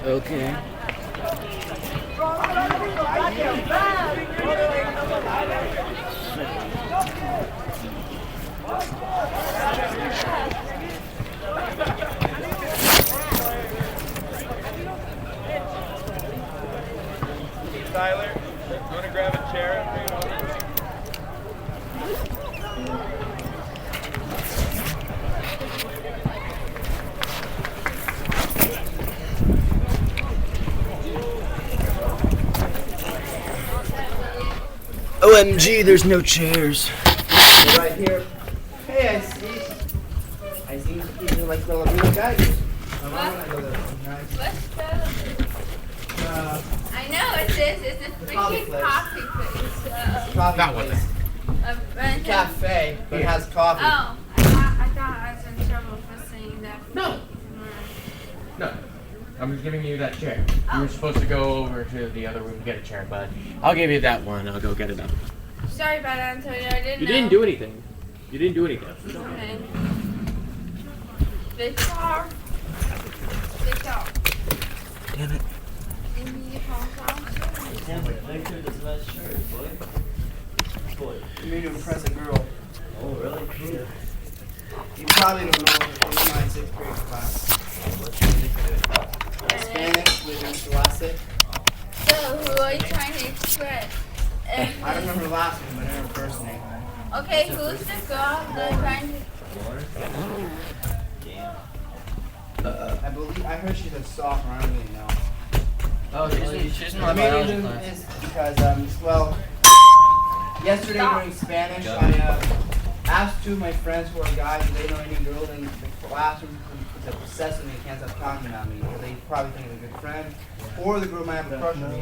Okay. Tyler, you want to grab a chair and bring it over? OMG, there's no chairs. Right here. Hey, I see you like the little guys. I know it's a freaking coffee place. That one. Cafe, but it has coffee. Oh, I thought I was in trouble for saying that. No. No. I'm just giving you that chair. You were supposed to go over to the other room and get a chair, but I'll give you that one. I'll go get it up. Sorry about that, Antonio. I didn't know. You didn't do anything. You didn't do anything. Okay. Victor. Damn it. You need to impress a girl. Oh, really? You probably don't know in my 6th grade class. Spanish with Mr. Lassick. So, who are you trying to express? I don't remember the last name, but I remember her first name. Okay, who's the girl that you're trying to... I believe, I heard she's a sophomore, I don't really know. Oh, she's in The my main biology reason class. is because, well, yesterday during Spanish, I asked two of my friends who are guys if they know any girl in the classroom that possesses me and can't stop talking about me. Because they probably think I'm a good friend, or the girl might have a crush on me.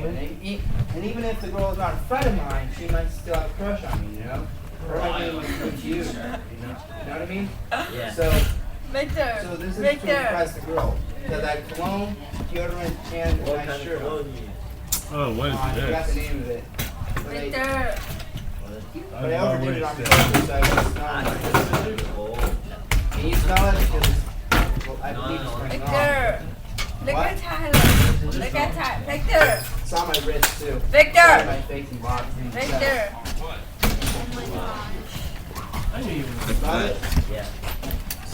And even if the girl is not a friend of mine, she might still have a crush on me, you know? Or might be like good to you, you know what I mean? Yeah. So Victor. this is to Victor. impress the girl. Because I have cologne, deodorant, and What my kind of shirt. clothes you use? Oh, what is I forgot the this? name of it. But Victor. I overdid it on purpose, so I just smell it. Can you smell it? Because well, I believe it's coming off. Victor. Look What? at Tyler. Look at Tyler. Victor. It's on my wrist too. Victor. It's on my face and body. Victor. I didn't even Smell it? Yeah.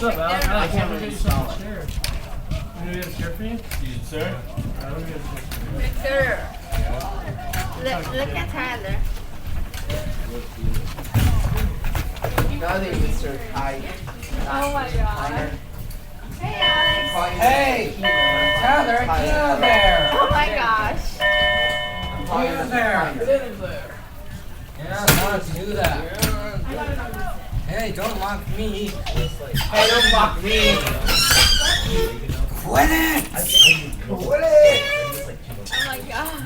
What's up, Alex? I can't really smell it. Chair. You gonna get a chair for you? Sir? Let me get a chair. Victor. Look at Tyler. Another thing, Mr. Oh my God. Hey Alex. Hey! Tyler, get out there! Oh my gosh. Get in there! Yeah, not do that. Hey, don't mock me. Hey, don't mock me. Quit it! Quit it! Oh my God.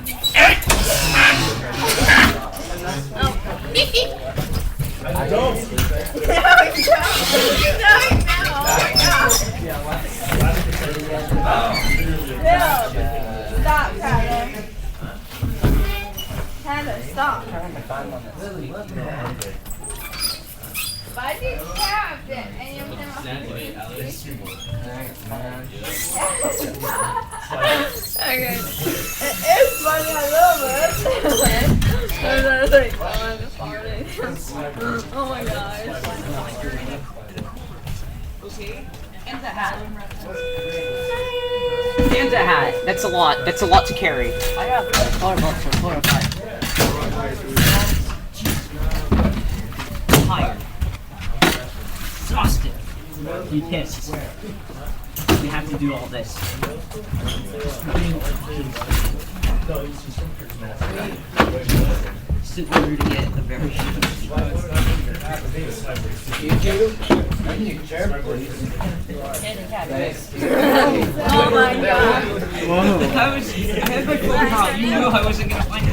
I don't. No, oh my God. Stop, Tyler. Tyler, stop. Why did you have that? And you have Okay. It's funny, I love it. And I was like, oh, I'm just farting. Oh my gosh. Santa hat. That's a lot. That's a lot to carry. I have $4 for 4 or 5. Tired. Exhausted. You pissed. We have to do all this. Sit order to get a very You too? I need a chair, please. Oh my God. I had my phone out. You knew I wasn't gonna find it.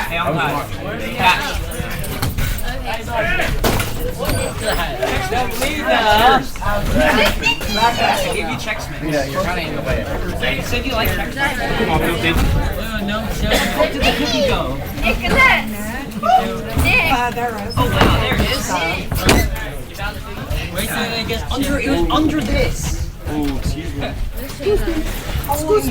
Hey, I'm not. Cash. Don't leave us. I gave you checks, man. Yeah, you're kind of in the way. You said you like checks. No. Where did the cookie go? Nicholas! Nick! Oh wow, there it is. Right there, I guess. It was under this. Oh, excuse me. Watch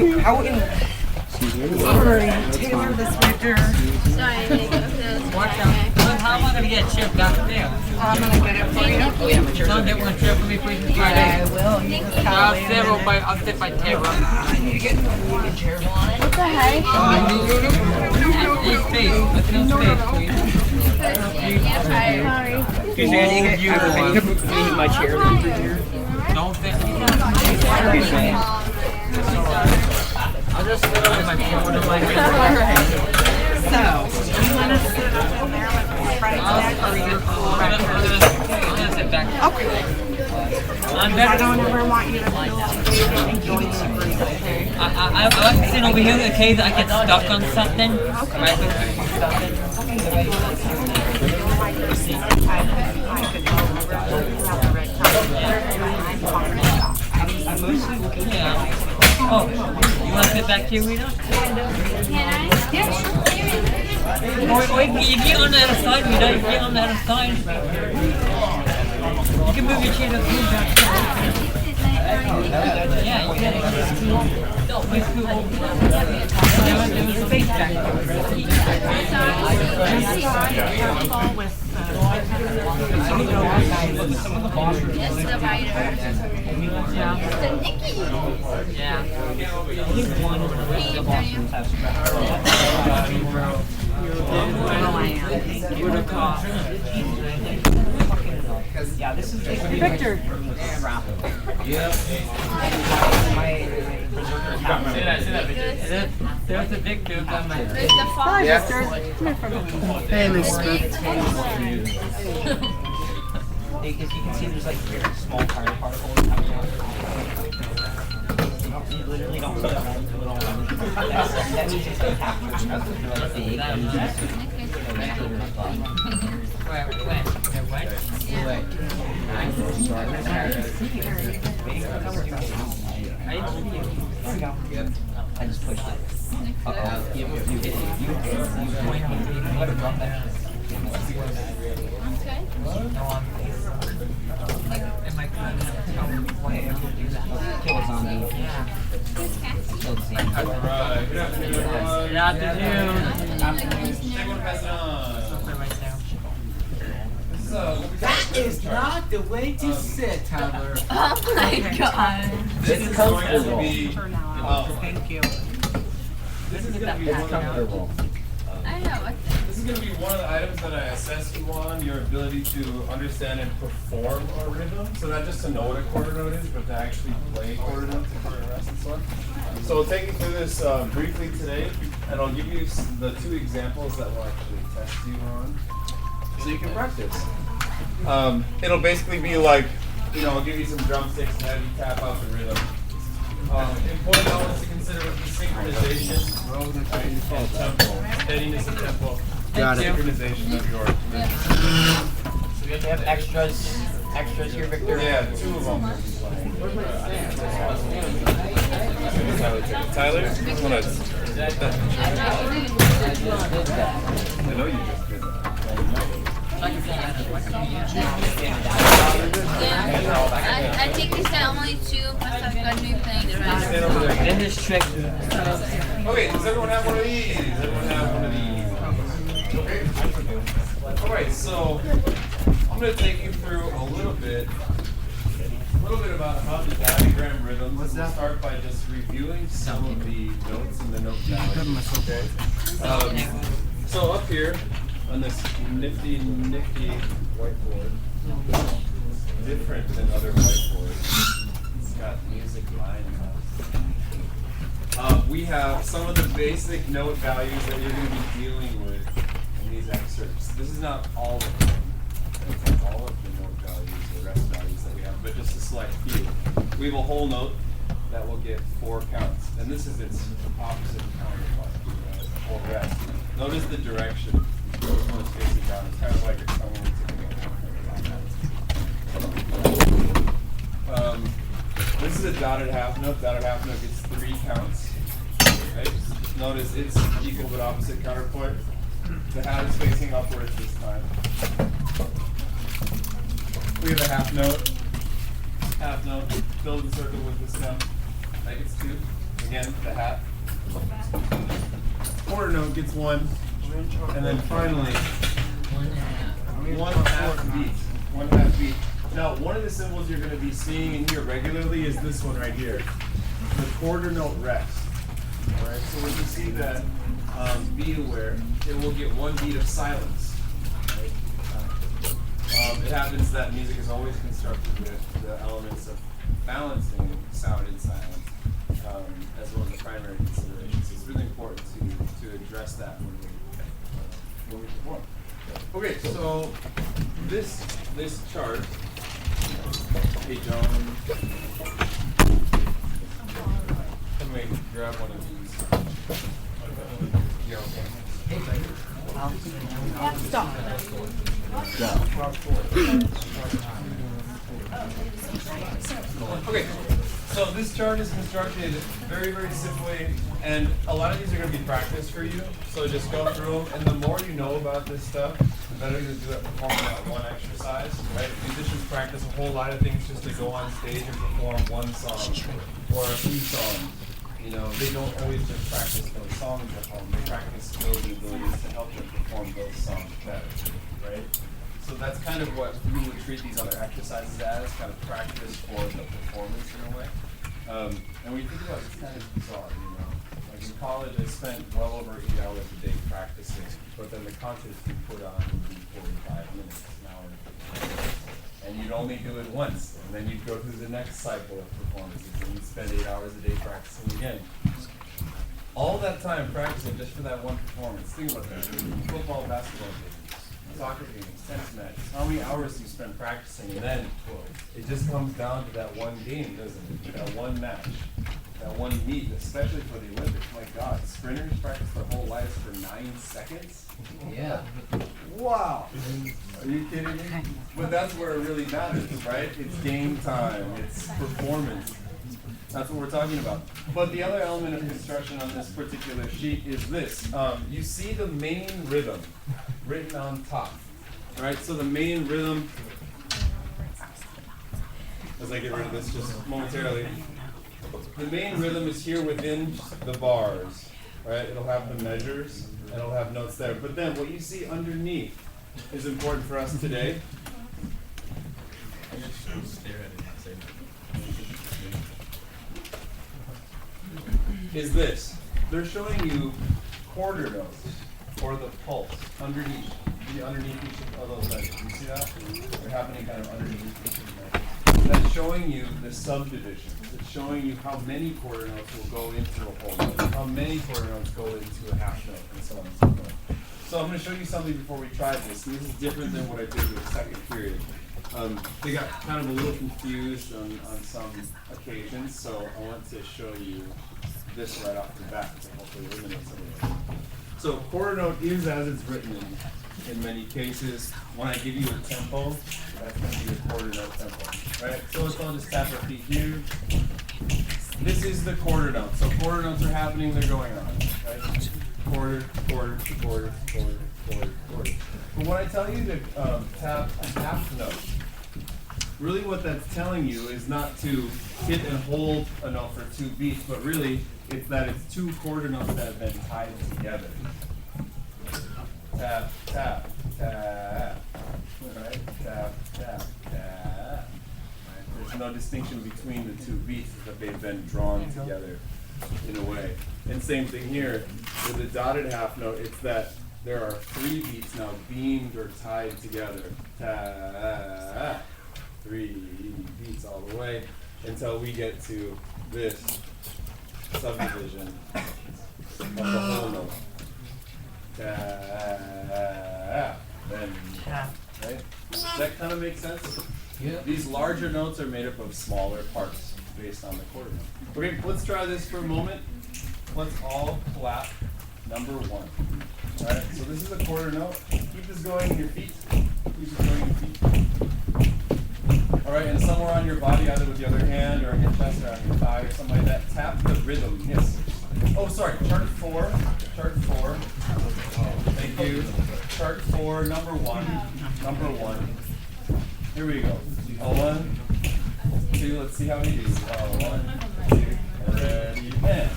out. How am I gonna get a chip down there? I'm gonna get it for you. Don't get one chip for me, please. I will. You just I'll sit by table. What the heck? Need space. Let's no space, please. Sorry. My chair over here. Don't fit. I'll just sit on my chair with my hand. So, you want to sit over there with the Friday I'm gonna sit back. Okay. I'm I better. don't ever want you to feel like you're enjoying the breeze, okay? I like to sit over here in case I get stuck on something. Right? I could go over to have the red carpet. I'm fine. Yeah. Oh, you want to sit back here, Rita? Or you get on the other side, Rita. You get on the other side. You can move your chair to move that. Yeah, you can. No, we scoot over. There was space back there. Yes, the writer. Yeah. The Nicky. Yeah. Victor. There's the big dude on my. There's the font. Hey, Miss Smith. As you can see, there's like very small tire particles coming out. You literally don't see that little. That means it's like half like big and just. I just pushed it. Uh-oh. You hit it. You better drop that. Okay. Kill a zombie. Kill the zombie. Alright, good afternoon, everyone. Good afternoon. Everyone pass it on. So, That is not the way to sit, Tyler. Oh my god. this is going to be, Thank you. this is going to be one of Comfortable. I know what This is going to be one of the items that I assess you on, your ability to understand and perform a rhythm. So not just to know what a quarter note is, but to actually play quarter notes and quarter rests and so on. So we'll take you through this briefly today, and I'll give you the two examples that will actually test you on, so you can practice. It'll basically be like, I'll give you some drumsticks and have you tap out the rhythm. Important elements to consider would be synchronization and tempo, steadiness and tempo. Got it. Synchronization of your rhythm. So we have to have extras here, Victor. Yeah, two of them. Tyler, this one is. I know you just did that. I think it's only two, but I'm going to be playing the rest. Stand over there. Then this trick. Okay, does everyone have one of these? Everyone have one of these? Okay. Alright, so I'm going to take you through a little bit about how to diagram rhythms. We'll start by just reviewing some of the notes and the note values. Okay. So up here on this nifty whiteboard, different than other whiteboards, it's got music lines on it. We have some of the basic note values that you're going to be dealing with in these excerpts. This is not all of them. It's not all of the note values or rest values that we have, but just a select few. We have a whole note that will get 4 counts, and this is its opposite counterpart, whole rest. Notice the direction. This one is facing down. It's kind of like it's someone this is a dotted half note. Dotted half note gets 3 counts. Right? Notice it's equal but opposite counterpoint. The hat is facing upwards this time. We have a half note. Half note. Fill the circle with this note. That gets 2. again, the half. Quarter note gets 1, and then finally 1/2 beat. 1/2 beat. Now, one of the symbols you're going to be seeing in here regularly is this one right here, the quarter note rest. All right. So when you see that, be aware, it will get 1 beat of silence. Right? It happens that music is always constructed with the elements of balancing sound and silence, as one of the primary considerations. So it's really important to address that when we perform. Okay, so this chart, hey John, let me grab one of these. Yeah, okay. Hey, buddy. Stop. Okay, so this chart is constructed very, very simply, and a lot of these are going to be practice for you, so just go through them, and the more you know about this stuff, the better you do at performing that one exercise, right? Musicians practice a whole lot of things just to go on stage and perform one song, or a few songs. You know, they don't always just practice those songs at home, they practice skills and abilities to help them perform those songs better, right? So that's kind of what we would treat these other exercises as, kind of practice for the performance in a way. And when you think about it, it's kind of bizarre, you know. Like in college, I spent well over 8 hours a day practicing, but then the concerts you put on would be 45 minutes, an hour and 15 minutes. And you'd only do it once, and then you'd go through the next cycle of performances, and you'd spend 8 hours a day practicing again. All that time practicing just for that one performance. Think about that. Football, basketball games, soccer games, tennis matches. How many hours do you spend practicing? And then it just comes down to that one game, doesn't it? That one match, that one meet, especially for the Olympics. My God, sprinters practice their whole lives for 9 seconds? Yeah. Wow. Are you kidding me? But that's where it really matters, right? It's game time, it's performance. That's what we're talking about. But the other element of construction on this particular sheet is this. You see the main rhythm written on top, right? So the main rhythm, as I get rid of this just momentarily, the main rhythm is here within the bars, right? It'll have the measures, and it'll have notes there. But then what you see underneath is important for us today. Is this. They're showing you quarter notes, or the pulse, underneath each of those letters. You see that? They're happening kind of underneath each of the letters. That's showing you the subdivisions. It's showing you how many quarter notes will go into a whole note, how many quarter notes go into a half note, and so on and so forth. So I'm going to show you something before we try this. And this is different than what I did with second period. They got kind of a little confused on some occasions, so I want to show you this right off the bat to hopefully eliminate some of it. So quarter note is as it's written in many cases. When I give you a tempo, that's going to be a quarter note tempo, right? So let's all just tap our feet here. This is the quarter note. So quarter notes are happening, they're going on, right? Quarter, quarter, quarter, quarter, quarter, quarter. But when I tell you to tap a half note, really what that's telling you is not to hit and hold a note for 2 beats, but really it's that it's 2 quarter notes that have been tied together. Tap, tap, tap. Right? Tap, tap, tap. Right? There's no distinction between the 2 beats, is that they've been drawn together in a way. And same thing here with the dotted half note. It's that there are 3 beats now beamed or tied together. Tap. 3 beats all the way until we get to this subdivision of the whole note. Then, right? Does that kind of make sense? Yeah. These larger notes are made up of smaller parts based on the quarter note. Okay, let's try this for a moment. Let's all clap number 1. Alright, so this is a quarter note. Keep this going in your feet. Keep this going in your feet. Alright, and somewhere on your body, either with the other hand or on your chest or on your thigh or something like that, tap the rhythm. Yes. Oh, sorry, chart 4. Chart 4. Thank you. Chart 4, number 1. Number 1. Here we go. 1, 2, let's see how we do. 1, 2, ready. And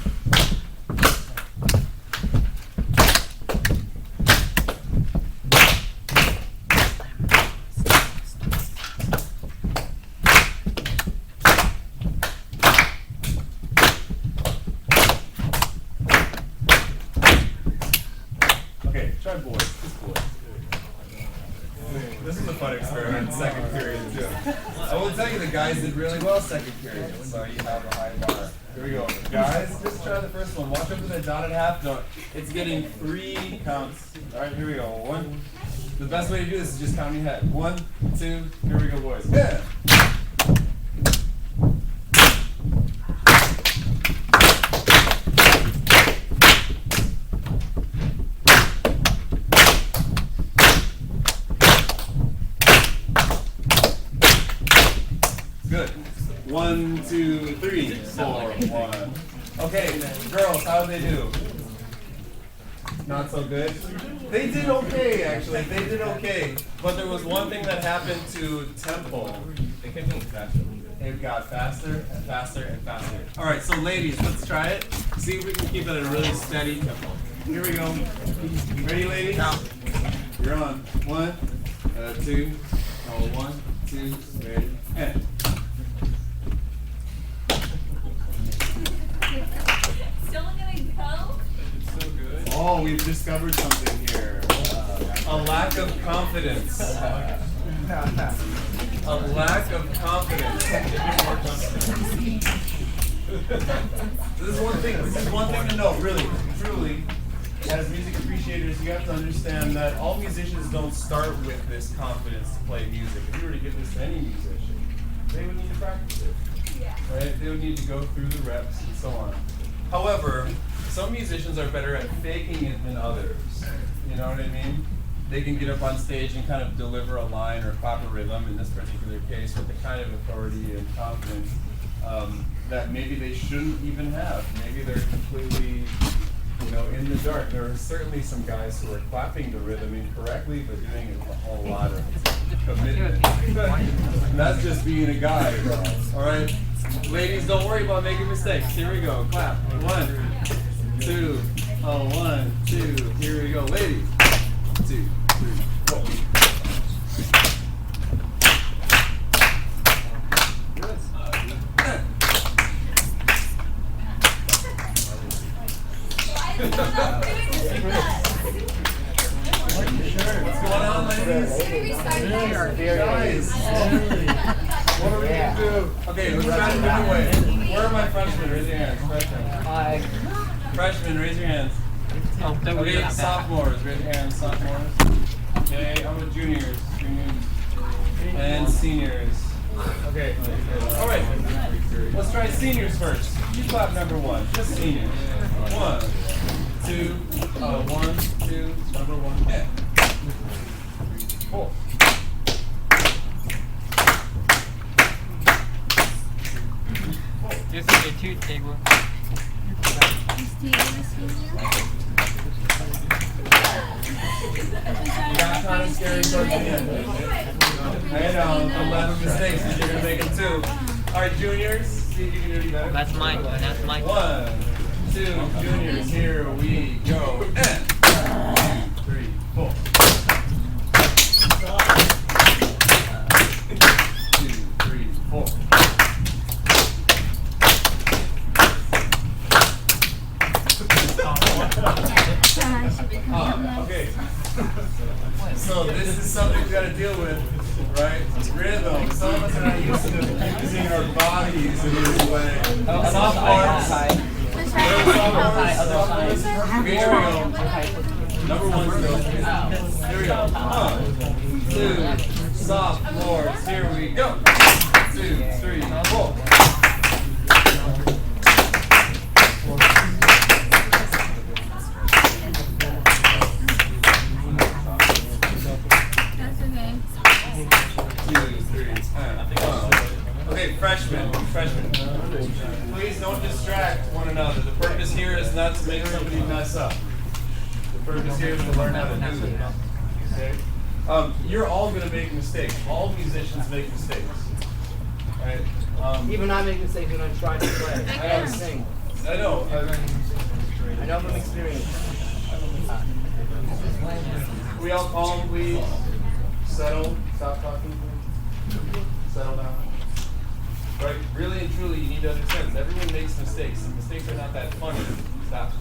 okay, try boys. Just boys. This is a fun experiment, second period too. I will tell you the guys did really well second period, so you have a high bar. Here we go. Guys, just try the first one. Watch up for the dotted half note. It's getting 3 counts. Alright, here we go. 1. The best way to do this is just count in your head. 1, 2, here we go, boys. Yeah. Good. 1, 2, 3, 4, 1. Okay, girls, how did they do? Not so good? They did okay, actually. They did okay. But there was one thing that happened to tempo. They kept getting faster. It got faster and faster and faster. All right, so ladies, let's try it. See if we can keep it at a really steady tempo. Here we go. Ready, ladies? You're on. 1, 2, 1, 2, ready, and. Still gonna go? It's so good. Oh, we've discovered something here. A lack of confidence. A lack of confidence. This is one thing to know, really, truly. As music appreciators, you have to understand that all musicians don't start with this confidence to play music. If you were to give this to any musician, they would need to practice it. Yeah. Right? They would need to go through the reps and so on. However, some musicians are better at faking it than others. You know what I mean? They can get up on stage and kind of deliver a line or pop a rhythm, in this particular case, with the kind of authority and confidence that maybe they shouldn't even have. Maybe they're completely, in the dark. There are certainly some guys who are clapping the rhythm incorrectly, but doing it with a whole lot of commitment. That's just being a guy, all right? Ladies, don't worry about making mistakes. Here we go. Clap. 1, 2, 1, 2. Here we go. Ladies. 2, 3, 4. What's going on, ladies? Guys. What are we going to do? Okay, let's try it a different way. Where are my freshmen? Raise your hands. Freshmen. Hi. Freshmen, raise your hands. Oh, don't worry Okay, about that. sophomores, raise your hands. Sophomores. Okay, how about juniors? And seniors. Okay. All right. Let's try seniors first. You clap number 1. Just seniors. 1, 2, 1, 2, number 1. Yeah. 4. This is a tooth table. You got kind of scary towards the end. I know, 11 mistakes, and you're going to make them too. All right, juniors, see if you can do better. That's mine. That's mine. 1, 2, juniors, here we go. And 2, 3, 4. 2, 3, 4. Okay. So this is something we got to deal with, right? Rhythm. Some of us are not used to using our bodies in this way. Sophomores. Okay, here we go. Number 1 still. Here we go. 1, 2, sophomores. Here we go. 2, 3, 4. Okay, freshmen. Please don't distract one another. The purpose here is not to make somebody mess up. The purpose here is to learn how to do it. Okay? You're all going to make mistakes. All musicians make mistakes. Right? Even I make mistakes when I'm trying to play. I gotta sing. I know. I know from experience. We all calm, please. Settle. Stop talking, please. Settle down. Right? Really and truly, you need to understand that everyone makes mistakes, and mistakes are not that funny. Stop.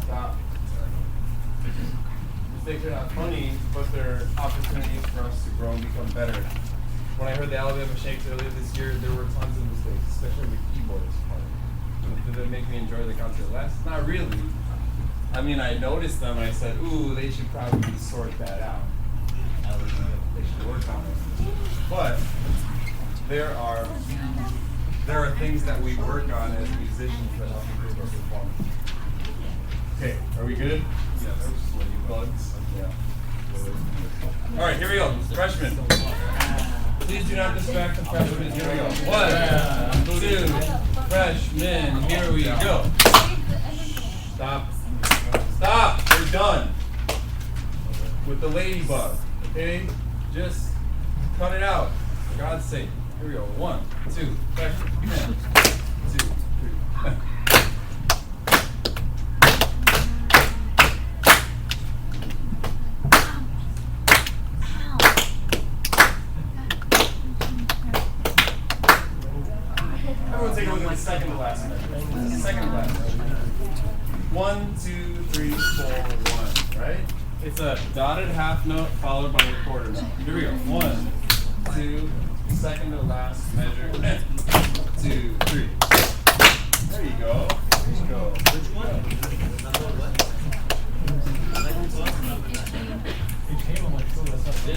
Stop. Mistakes are not funny, but they're opportunities for us to grow and become better. When I heard the Alabama Shakes earlier this year, there were tons of mistakes, especially the keyboardist part. Did it make me enjoy the concert less? Not really. I mean, I noticed them and I said, ooh, they should probably sort that out. They should work on it. But there are things that we work on as musicians that help improve our performance. Okay, are we good? Yeah, there was just bugs. Yeah. All right, here we go. Freshmen. Please do not distract the freshmen. Here we go. 1, 2, freshmen. Here we go. Stop. Stop. We're done with the ladybug. Okay? Just cut it out. For God's sake. Here we go. 1, 2, freshmen. 2, 3. Everyone take a look at the second to last measure. Second to last measure. 1, 2, 3, 4, 1, right? It's a dotted half note followed by a quarter note. Here we go. 1, 2, second to last measure. 2, 3. There you go. There you go.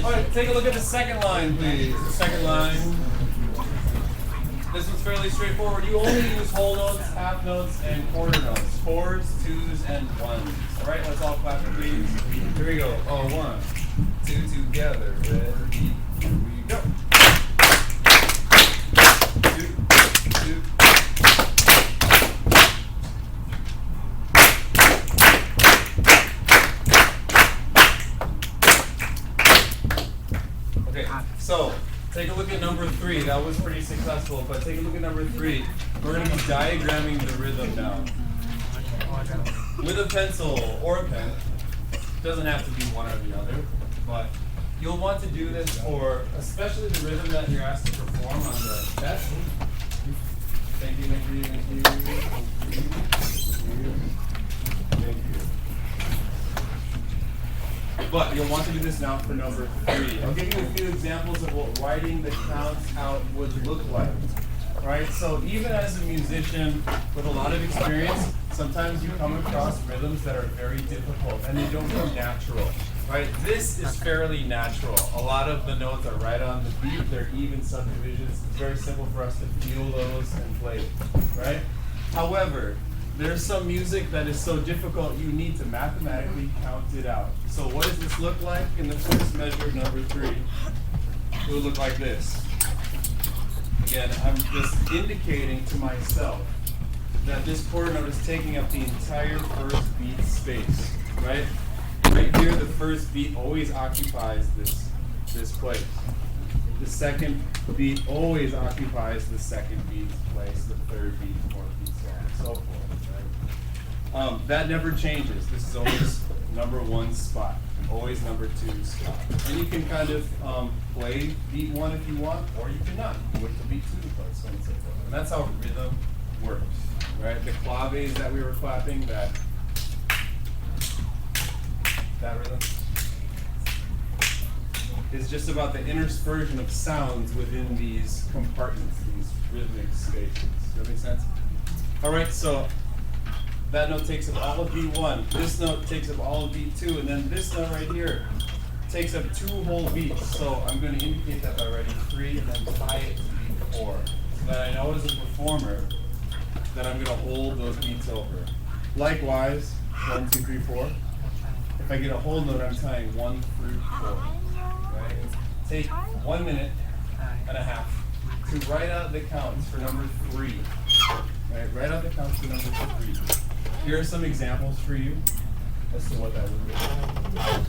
All right, take a look at the second line, please. The second line. This one's fairly straightforward. You only use whole notes, half notes, and quarter notes. 4s, 2s, and 1s. All right, let's all clap it, please. Here we go. Oh, 1, 2 together. Ready? Here we go. 2, 2. Okay, so take a look at number 3. That was pretty successful, but take a look at number 3. We're going to be diagramming the rhythm now. With a pencil or a pen. Doesn't have to be one or the other, but you'll want to do this for especially the rhythm that you're asked to perform on the test. Thank you, thank you, thank you, thank you, thank you. But you'll want to do this now for number 3. I'll give you a few examples of what writing the counts out would look like. Right? So even as a musician with a lot of experience, sometimes you come across rhythms that are very difficult and they don't come natural. Right? This is fairly natural. A lot of the notes are right on the beat. They're even subdivisions. It's very simple for us to feel those and play it. Right? However, there's some music that is so difficult you need to mathematically count it out. So what does this look like in the first measure, number 3? It would look like this. Again, I'm just indicating to myself that this quarter note is taking up the entire first beat space, right? Right here, the first beat always occupies this place. The second beat always occupies the second beat's place, the third beat, fourth beat, so on and so forth, right? That never changes. This is always number 1 spot, always number 2 spot. And you can kind of play beat 1 if you want, or you cannot. You can wait till beat 2 to play, so on and so forth. And that's how rhythm works, right? The claves that we were clapping, that rhythm is just about the interspersion of sounds within these compartments, these rhythmic spaces. Does that make sense? All right, so that note takes up all of B1. This note takes up all of B2, and then this note right here takes up 2 whole beats. So I'm going to indicate that by writing 3 and then tie it to B4, so that I know as a performer that I'm going to hold those beats over. Likewise, 1, 2, 3, 4. If I get a whole note, I'm tying 1 through 4. Right? Take 1 minute and a half to write out the counts for number 3. Right? Write out the counts for number 3. Here are some examples for you as to what that would look like.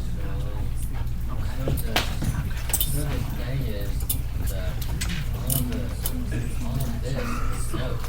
So the thing is that on this note,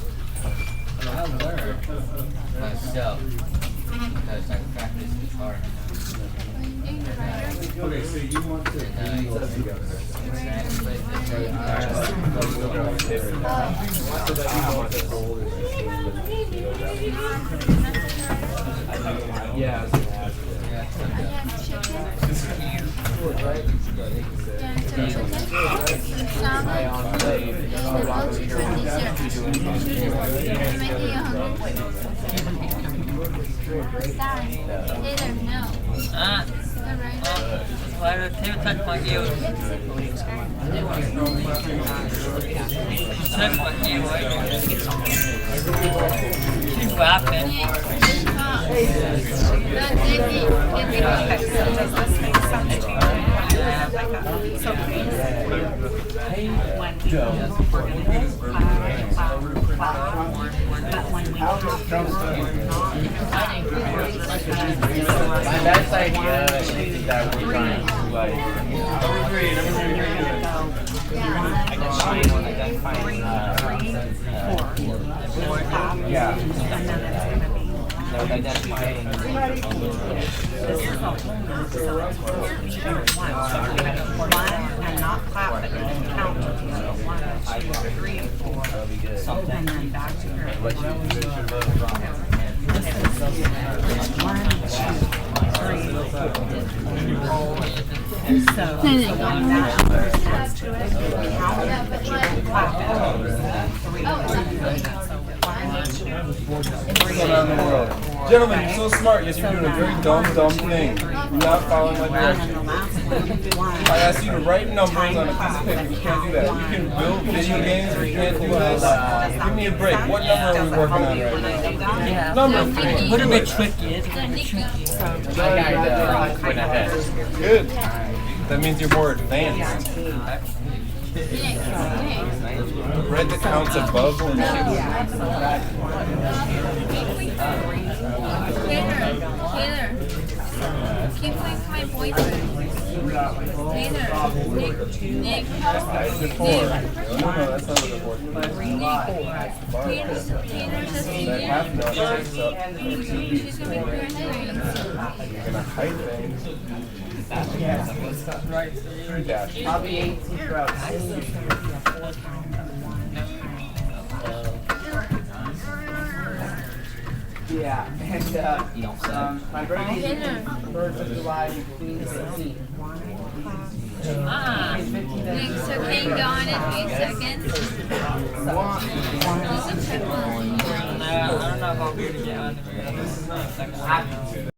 À, phải là thiếu thịt bao nhiêu? Thịt bao nhiêu ấy? Thịt bắp ấy. My best idea is that we're trying to like and not clap, but you can count to 1, 2, 3, 4, and then back to your 1, 2, 3. So when that number starts to it, you count it, but you don't clap it. 3, What's going on in the world? Gentlemen, you're so smart, yet you're doing a very dumb thing. You're not following my directions. I asked you to write numbers on a piece of paper. You can't do that. You can build video games, but you can't do this. Give me a break. What number are we working on right now? Yeah. Number A 3. little bit tricky. It's a little bit tricky. Went ahead. Good. That means you're more advanced. Read the counts above the Taylor, keep playing my boyfriend. Taylor, Nick. That's the 4. No, that's not the 4. Taylor just That half note takes up. she's gonna be doing You're gonna hide things. right. Dash. I'll be 18 throughout. Yeah, and my birthday is 1st of July, between 16th. Ah. Nick, so can you go on in 8 seconds? You can check one. I don't know if I'll be able to get on the